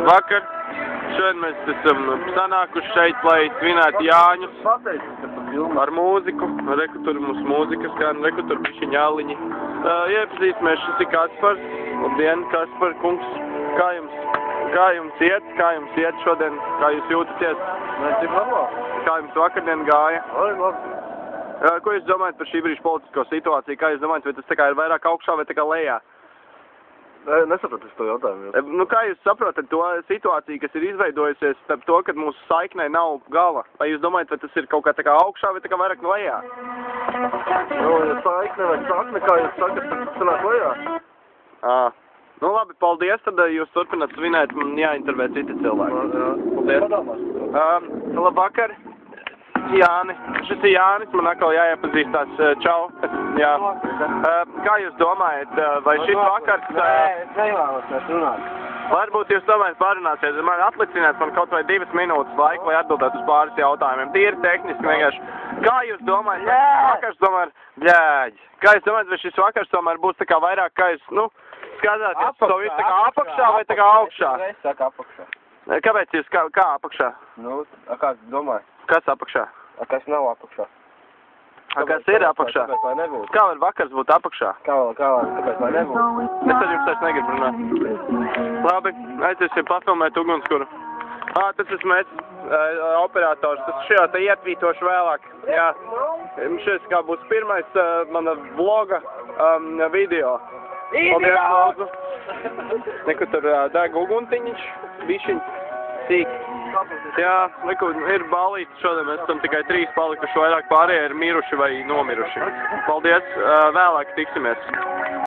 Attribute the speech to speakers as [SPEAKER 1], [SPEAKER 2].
[SPEAKER 1] Vakar. Šodien mēs esam sanākuši šeit, lai svinētu Jāņus ar mūziku. Reku tur mums mūzika skan, reku tur bišķiņ jāliņi. Iepazīsimies, šis ir Kaspars. Labdien, Kaspar kungs. Kā jums iet šodien? Kā jūs jūtaties?
[SPEAKER 2] Mēs ir labāk.
[SPEAKER 1] Kā jums vakardien gāja?
[SPEAKER 2] Labi.
[SPEAKER 1] Ko jūs domājat par šī brīža politisko situāciju? Kā jūs domājat, vai tas tā kā ir vairāk augšā vai tā kā lejā?
[SPEAKER 2] Nesapratu to jautājumu.
[SPEAKER 1] Nu, kā jūs saprotat to situāciju, kas ir izveidojusies starp to, kad mūsu saiknē nav gala? Vai jūs domājat, vai tas ir kaut kā tā kā augšā vai tā kā vairāk lejā?
[SPEAKER 2] Nu, ja saikne vai sakne, kā jūs sakat, tad sanāk lejā?
[SPEAKER 1] Nu labi, paldies, tad jūs turpināt svinēt, man jāintervē citi cilvēki. Paldies. Labvakar. Jāni. Šis ir Jānis, man atkal jāiepazīstās. Čau. Jā. Kā jūs domājat, vai šis vakars...
[SPEAKER 2] Nē, es nevēlos runāt.
[SPEAKER 1] Varbūt jūs domājat pārunāsies. Man atlicināt man kaut vai 2 minūtes laiku, lai atbildētu uz pāris jautājumiem. Tīri tehniski vienkārši. Kā jūs domājat, vai šis vakars tomēr... Bļēģi. Kā jūs domājat, vai šis vakars tomēr būs tā kā vairāk, kā jūs, nu, skatāties to visu tā kā apakšā vai tā kā augšā?
[SPEAKER 2] Es saku apakšā.
[SPEAKER 1] Kāpēc jūs kā apakšā?
[SPEAKER 2] Nu, kā domāju?
[SPEAKER 1] Kas apakšā?
[SPEAKER 2] Kas nav apakšā?
[SPEAKER 1] Kas ir apakšā?
[SPEAKER 2] Kāpēc lai nebūtu?
[SPEAKER 1] Kā var vakars būt apakšā?
[SPEAKER 2] Kāpēc lai nebūtu?
[SPEAKER 1] Es ar jums taču negribu runāt. Labi, aiziesim papilnēt ugunskura. Tas esmu es, operators. Tas šajā te ietvītošu vēlāk. Jā. Šis kā būs pirmais mana vloga video. Paldies, lūdzu. Neku tur deg uguntiņš, bišķiņ, sīk. Jā, neku ir balīts šodien, mēs esam tikai 3 palikuši, vairāk pārējie ir miruši vai nomiruši. Paldies, vēlāk tiksimies.